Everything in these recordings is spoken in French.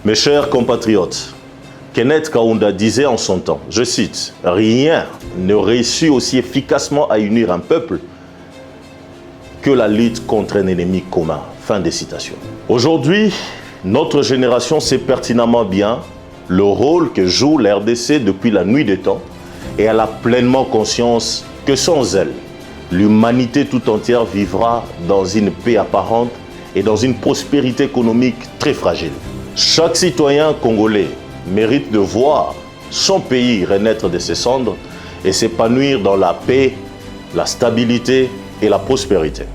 Mes chers compatriotes, Kenneth Kaunda disait en son temps, je cite, « Rien ne réussit aussi efficacement à unir un peuple que la lutte contre un ennemi commun. » Fin des citations. Aujourd'hui, notre génération sait pertinemment bien le rôle que joue la RDC depuis la nuit des temps et elle a pleinement conscience que sans elle, l'humanité tout entière vivra dans une paix apparente et dans une prospérité économique très fragile. Chaque citoyen congolais mérite de voir son pays renaître de ses cendres et s'épanouir dans la paix, la stabilité et la prospérité.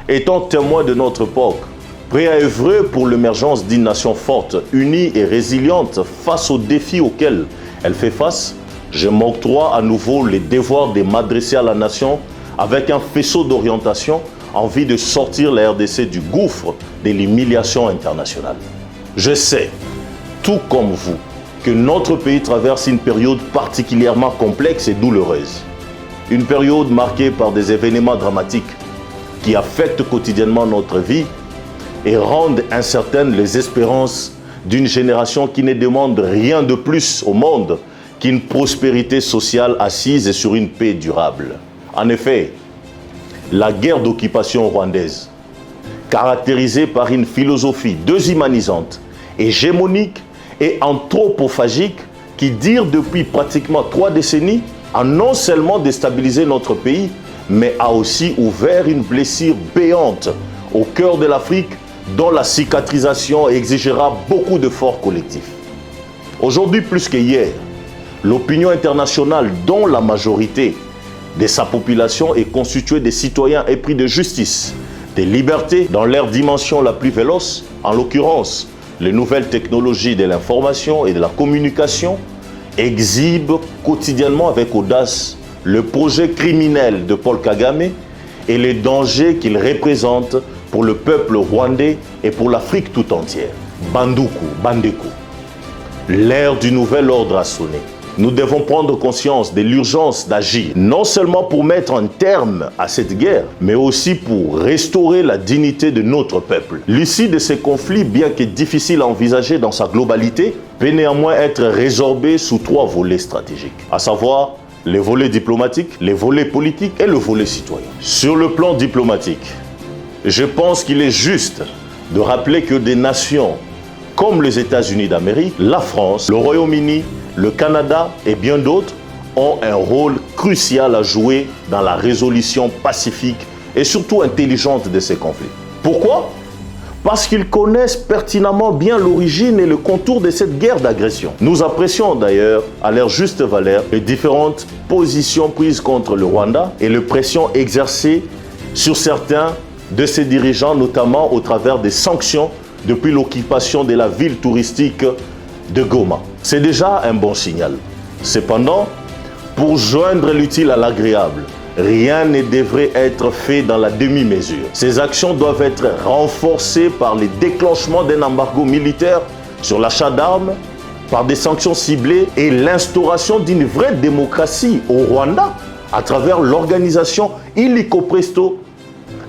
Étant témoin de notre époque, prêt à œuvrer pour l'émergence d'une nation forte, unie et résiliente face aux défis auxquels elle fait face, je m'octroie à nouveau le devoir de m'adresser à la nation avec un faisceau d'orientation en vue de sortir la RDC du gouffre de l'humiliation internationale. Je sais, tout comme vous, que notre pays traverse une période particulièrement complexe et douloureuse. Une période marquée par des événements dramatiques qui affectent quotidiennement notre vie et rendent incertaines les espérances d'une génération qui ne demande rien de plus au monde qu'une prospérité sociale assise sur une paix durable. En effet, la guerre d'occupation rwandaise, caractérisée par une philosophie déshumanisante, hégémonique et anthropophagique qui dure depuis pratiquement 3 décennies, a non seulement déstabilisé notre pays, mais a aussi ouvert une blessure béante au cœur de l'Afrique dont la cicatrisation exigera beaucoup d'efforts collectifs. Aujourd'hui plus que hier, l'opinion internationale, dont la majorité de sa population est constituée de citoyens épris de justice, de liberté dans leur dimension la plus véloce, en l'occurrence les nouvelles technologies de l'information et de la communication, exhibe quotidiennement avec audace le projet criminel de Paul Kagame et les dangers qu'il représente pour le peuple rwandais et pour l'Afrique tout entière. Bandeko, l'ère du nouvel ordre a sonné. Nous devons prendre conscience de l'urgence d'agir, non seulement pour mettre un terme à cette guerre, mais aussi pour restaurer la dignité de notre peuple. L'issue de ces conflits, bien que difficile à envisager dans sa globalité, peut néanmoins être résorbée sous 3 volets stratégiques, à savoir les volets diplomatiques, les volets politiques et le volet citoyen. Sur le plan diplomatique, je pense qu'il est juste de rappeler que des nations comme les États-Unis d'Amérique, la France, le Royaume-Uni, le Canada et bien d'autres ont un rôle crucial à jouer dans la résolution pacifique et surtout intelligente de ces conflits. Pourquoi? Parce qu'ils connaissent pertinemment bien l'origine et le contour de cette guerre d'agression. Nous apprécions d'ailleurs à leur juste valeur les différentes positions prises contre le Rwanda et les pressions exercées sur certains de ses dirigeants, notamment au travers des sanctions depuis l'occupation de la ville touristique de Goma. C'est déjà un bon signal. Cependant, pour joindre l'utile à l'agréable, rien ne devrait être fait dans la demi-mesure. Ces actions doivent être renforcées par le déclenchement d'un embargo militaire sur l'achat d'armes, par des sanctions ciblées et l'instauration d'une vraie démocratie au Rwanda à travers l'organisation illico presto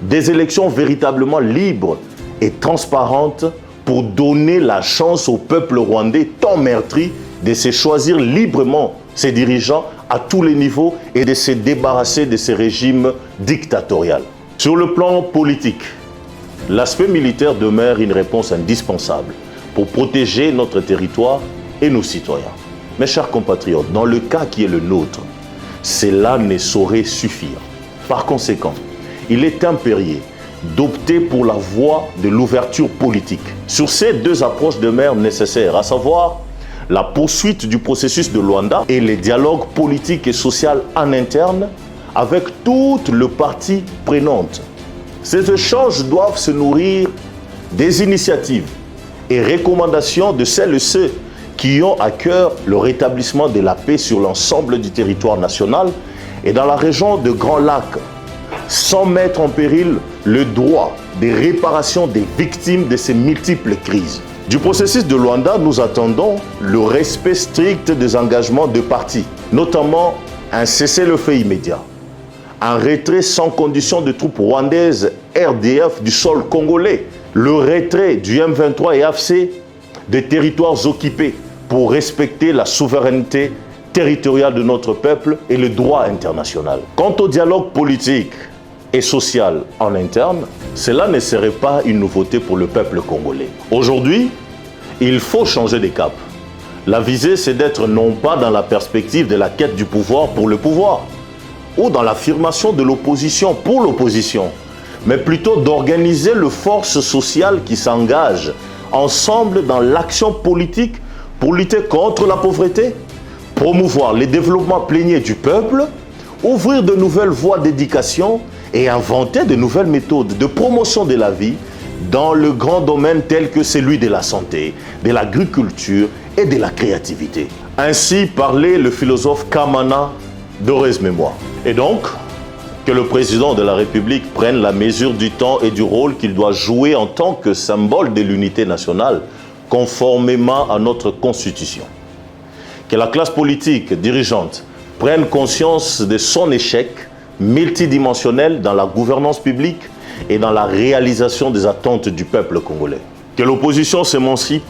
des élections véritablement libres et transparentes pour donner la chance au peuple rwandais tant meurtri de se choisir librement ses dirigeants à tous les niveaux et de se débarrasser de ces régimes dictatoriaux. Sur le plan politique, l'aspect militaire demeure une réponse indispensable pour protéger notre territoire et nos citoyens. Mes chers compatriotes, dans le cas qui est le nôtre, cela ne saurait suffire. Par conséquent, il est impérieux d'opter pour la voie de l'ouverture politique. Sur ces 2 approches demeurent nécessaires, à savoir la poursuite du processus de Luanda et les dialogues politiques et sociaux en interne avec toutes les parties prenantes. Ces échanges doivent se nourrir des initiatives et recommandations de celles et ceux qui ont à cœur le rétablissement de la paix sur l'ensemble du territoire national et dans la région de Grand Lac, sans mettre en péril le droit de réparation des victimes de ces multiples crises. Du processus de Luanda, nous attendons le respect strict des engagements de parties, notamment un cessez-le-feu immédiat, un retrait sans condition de troupes rwandaises RDF du sol congolais, le retrait du M23 et AFC des territoires occupés pour respecter la souveraineté territoriale de notre peuple et le droit international. Quant au dialogue politique et social en interne, cela ne serait pas une nouveauté pour le peuple congolais. Aujourd'hui, il faut changer de cap. La visée, c'est d'être non pas dans la perspective de la quête du pouvoir pour le pouvoir, ou dans l'affirmation de l'opposition pour l'opposition, mais plutôt d'organiser les forces sociales qui s'engagent ensemble dans l'action politique pour lutter contre la pauvreté, promouvoir le développement plénier du peuple, ouvrir de nouvelles voies d'éducation et inventer de nouvelles méthodes de promotion de la vie dans le grand domaine tel que celui de la santé, de l'agriculture et de la créativité. Ainsi parlait le philosophe Kamana d'heureuse mémoire. Et donc, que le président de la République prenne la mesure du temps et du rôle qu'il doit jouer en tant que symbole de l'unité nationale, conformément à notre Constitution. Que la classe politique dirigeante prenne conscience de son échec multidimensionnel dans la gouvernance publique et dans la réalisation des attentes du peuple congolais. Que l'opposition s'émancipe,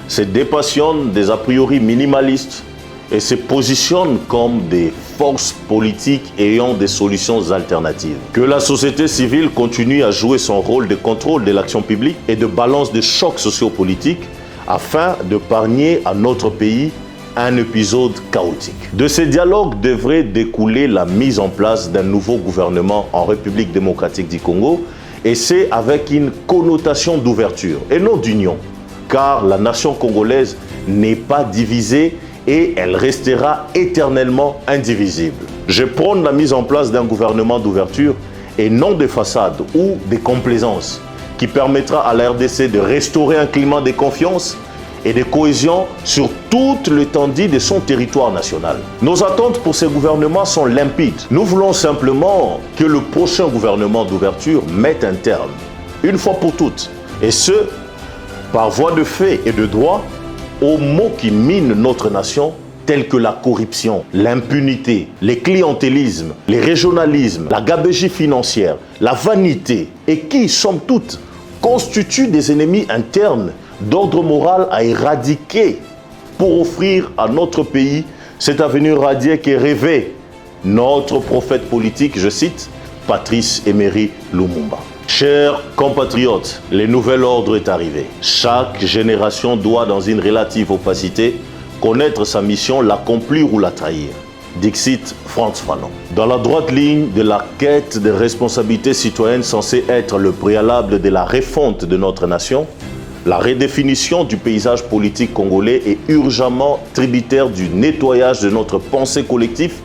se dépassionne des a priori minimalistes et se positionne comme des forces politiques ayant des solutions alternatives. Que la société civile continue à jouer son rôle de contrôle de l'action publique et de balance des chocs sociopolitiques afin d'épargner à notre pays un épisode chaotique. De ces dialogues devrait découler la mise en place d'un nouveau gouvernement en République démocratique du Congo, et c'est avec une connotation d'ouverture et non d'union, car la nation congolaise n'est pas divisée et elle restera éternellement indivisible. Je prône la mise en place d'un gouvernement d'ouverture et non de façade ou de complaisance qui permettra à la RDC de restaurer un climat de confiance et de cohésion sur toute l'étendue de son territoire national. Nos attentes pour ce gouvernement sont limpides. Nous voulons simplement que le prochain gouvernement d'ouverture mette un terme, une fois pour toutes, et ce, par voie de fait et de droit, aux maux qui minent notre nation, tels que la corruption, l'impunité, le clientélisme, le régionalisme, la gabegie financière, la vanité, et qui, somme toute, constituent des ennemis internes d'ordre moral à éradiquer pour offrir à notre pays cet avenir radieux qu'est rêvé notre prophète politique, je cite, Patrice Emery Lumumba. Chers compatriotes, le nouvel ordre est arrivé. Chaque génération doit, dans une relative opacité, connaître sa mission, l'accomplir ou la trahir. Dixit Frantz Fanon. Dans la droite ligne de la quête des responsabilités citoyennes censée être le préalable de la refonte de notre nation, la redéfinition du paysage politique congolais est urgemment tributaire du nettoyage de notre pensée collective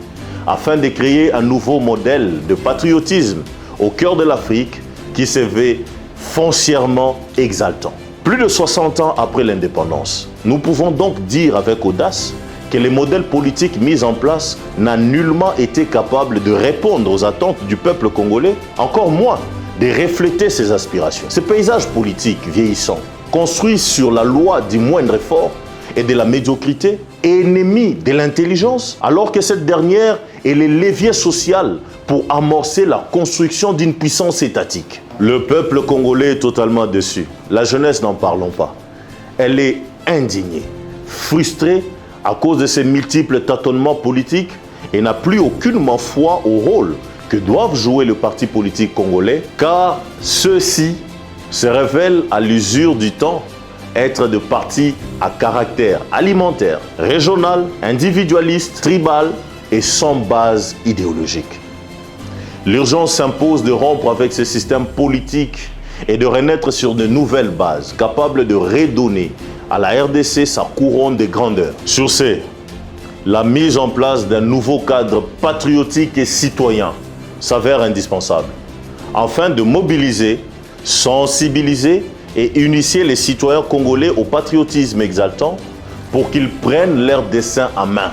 afin de créer un nouveau modèle de patriotisme au cœur de l'Afrique qui se veut foncièrement exaltant. Plus de 60 ans après l'indépendance, nous pouvons donc dire avec audace que le modèle politique mis en place n'a nullement été capable de répondre aux attentes du peuple congolais, encore moins de refléter ses aspirations. Ce paysage politique vieillissant, construit sur la loi du moindre effort et de la médiocrité, est ennemi de l'intelligence, alors que cette dernière est le levier social pour amorcer la construction d'une puissance étatique. Le peuple congolais est totalement déçu. La jeunesse, n'en parlons pas. Elle est indignée, frustrée à cause de ces multiples tâtonnements politiques et n'a plus aucunement foi au rôle que doivent jouer les partis politiques congolais, car ceux-ci se révèlent à l'usure du temps être de partis à caractère alimentaire, régional, individualiste, tribal et sans base idéologique. L'urgence s'impose de rompre avec ce système politique et de renaître sur de nouvelles bases, capables de redonner à la RDC sa couronne de grandeur. Sur ce, la mise en place d'un nouveau cadre patriotique et citoyen s'avère indispensable, afin de mobiliser, sensibiliser et initier les citoyens congolais au patriotisme exaltant pour qu'ils prennent leur dessein en main,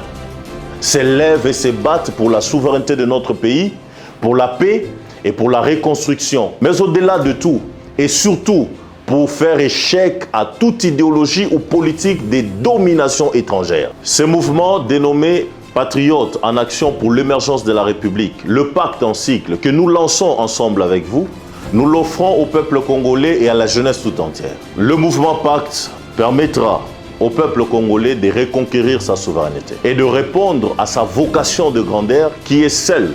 s'élèvent et se battent pour la souveraineté de notre pays, pour la paix et pour la reconstruction, mais au-delà de tout et surtout pour faire échec à toute idéologie ou politique de domination étrangère. Ce mouvement dénommé Patriotes en action pour l'émergence de la République, le pacte en cycle que nous lançons ensemble avec vous, nous l'offrons au peuple congolais et à la jeunesse tout entière. Le mouvement Pacte permettra au peuple congolais de reconquérir sa souveraineté et de répondre à sa vocation de grandeur qui est celle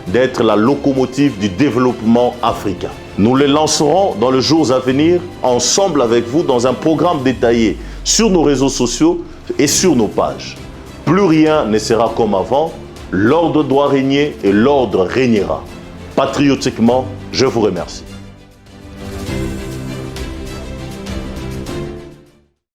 d'être la locomotive du développement africain. Nous les lancerons dans les jours à venir, ensemble avec vous, dans un programme détaillé sur nos réseaux sociaux et sur nos pages. Plus rien ne sera comme avant, l'ordre doit régner et l'ordre régnera. Patriotiquement, je vous remercie.